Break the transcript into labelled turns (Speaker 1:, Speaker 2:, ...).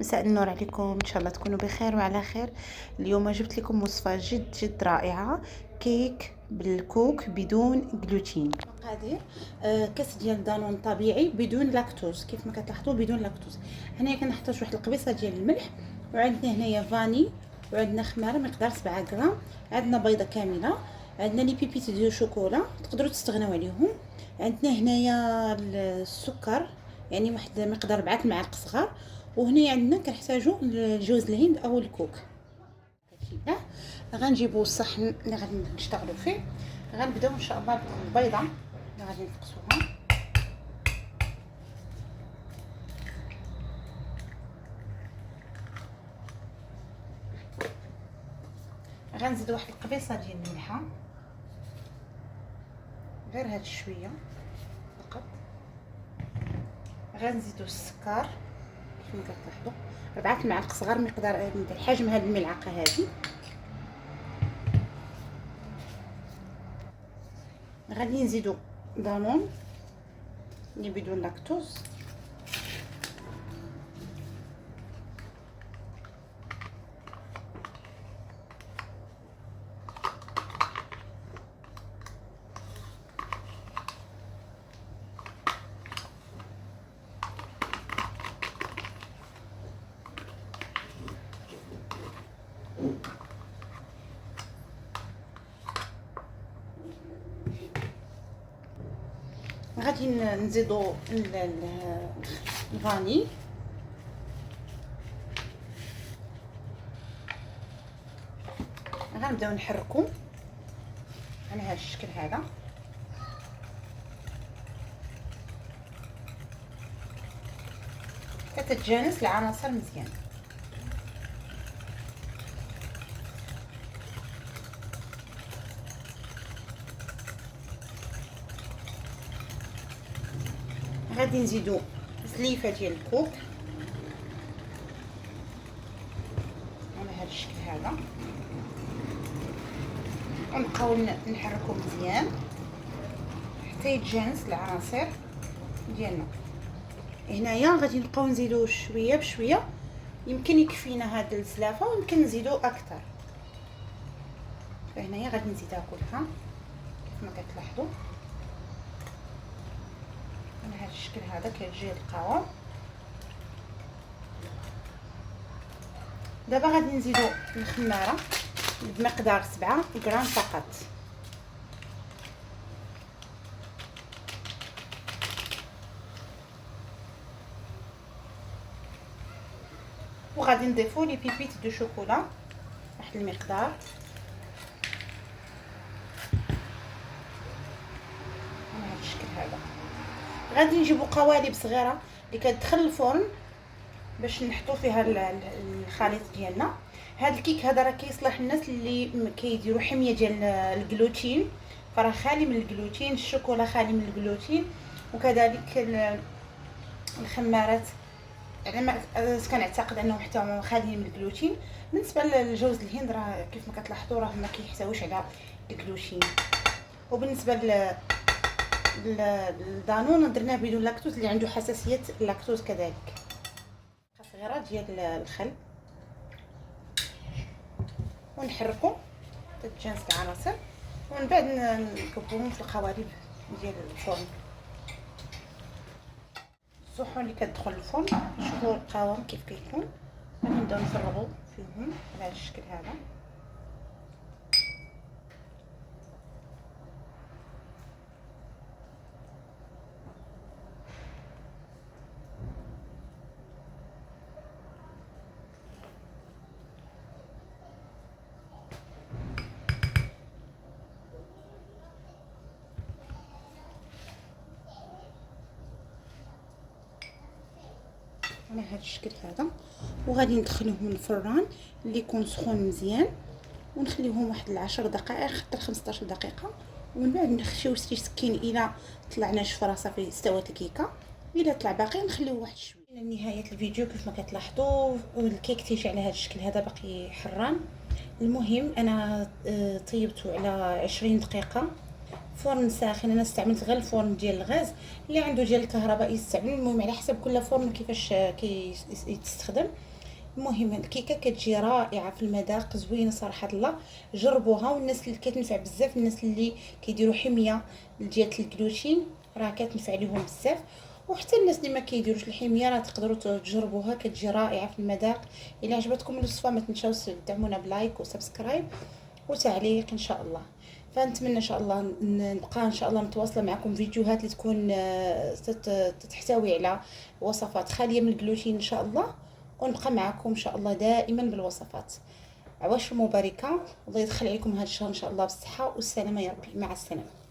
Speaker 1: مساء النور عليكم، ان شاء الله تكونوا بخير وعلى خير. اليوم جبت لكم وصفه جد رائعه، كيك بالكوك بدون جلوتين. مقادير: كاس ديال دانون طبيعي بدون لاكتوز، كيف ما كتلاحظوا بدون لاكتوز. هنايا كنحتاج واحد القبيصه ديال الملح، وعندنا هنايا فاني، وعندنا خماره مقدار 7 غرام، عندنا بيضه كامله، عندنا لي بيبيت ديال شوكولا تقدروا تستغناو عليهم، عندنا هنايا السكر يعني واحد مقدار 4 المعالق صغار، وهنا عندنا كنحتاجو جوز الهند او الكوك. كده غنجيبو الصحن اللي غادي نشتغلوا فيه. غنبداو ان شاء الله بالبيضه اللي غادي نفقسوها. غنزيد واحد القبيصه ديال الملحه، غير هاد شويه فقط. غنزيدو السكر كيف ما كتلاحظوا 4 المعالق صغار، مقدار حجم هاد الملعقه هذه. غادي نزيدو دانون اللي بدون لاكتوز، غادي نزيدو الفاني، غنبداو نحركو على هذا الشكل هذا. كتتجانس العناصر مزيان. غادي نزيدو زليفه ديال الكوك على هذا الشكل هذا، ونبقاو نحركو مزيان حتى يتجانس العناصر ديالنا. هنايا غادي نبقاو نزيدو شويه بشويه، يمكن يكفينا هاد الزلافه ويمكن نزيدو اكثر. فهنايا غادي نزيدها كلها كيف ما كتلاحظوا على هذا الشكل هذا كيجي القوام. دابا غادي نزيدو الخماره بمقدار 7 غرام فقط. وغادي نضيفو لي بيبيت دو شوكولا واحد المقدار، على هذا الشكل هذا. غادي نجيبو قوالب صغيره اللي كتدخل الفرن باش نحطو فيها الخليط ديالنا. هذا الكيك هذا راه كيصلح الناس اللي كيديروا حميه ديال الجلوتين، فراه خالي من الجلوتين، الشوكولا خالي من الجلوتين، وكذلك الخمارات على ما كنعتقد انهم حتى هما خاليين من الجلوتين. بالنسبه للجوز الهند راه كيف ما كتلاحظوا راه ما كيحتويش على الجلوتين. وبالنسبه الدانون درناه بدون لاكتوز اللي عنده حساسيه اللاكتوز كذلك. صغيره ديال الخل ونحركو تتجانس العناصر، ومن بعد نكبوهم في القوالب ديال الفرن. الصحون اللي كتدخل الفرن شوفوا القوام كيف كيكون. غادي نبداو نفرغوا فيهم على هذا الشكل هذا. على هذا الشكل هذا، وغادي ندخلوهم الفران اللي يكون سخون مزيان، ونخليوهم واحد 10 دقائق حتى 15 دقيقه. ومن بعد نخشيو شي سكين الى طلع ناشف راه صافي استوات الكيكه. الا طلع باقي نخليوه واحد شويه. الى نهايه الفيديو كيف ما كتلاحظوا الكيك تيجي على هذا الشكل هذا باقي حران. المهم انا طيبته على 20 دقيقه فرن ساخن. انا استعملت غير الفرن ديال الغاز، اللي عنده ديال الكهرباء يستعمل. المهم على حسب كل فرن كيفاش يستخدم. المهم الكيكه كتجي رائعه في المذاق، زوينه صراحه الله. جربوها، والناس اللي كتنفع بزاف الناس اللي كيديروا حميه ديال الجلوتين راه كتنفع ليهم بزاف. وحتى الناس اللي ما كيديروش الحميه راه تقدروا تجربوها، كتجي رائعه في المذاق. الا عجبتكم الوصفه ما تنساوش تدعمونا بلايك وسبسكرايب وتعليق ان شاء الله. فنتمنى ان شاء الله نبقى ان شاء الله متواصله معكم فيديوهات اللي تكون تحتوي على وصفات خاليه من الجلوتين ان شاء الله، ونبقى معكم ان شاء الله دائما بالوصفات. عواشر مباركه، الله يدخل عليكم هذا الشهر ان شاء الله بالصحه والسلامه يا ربي. مع السلامه.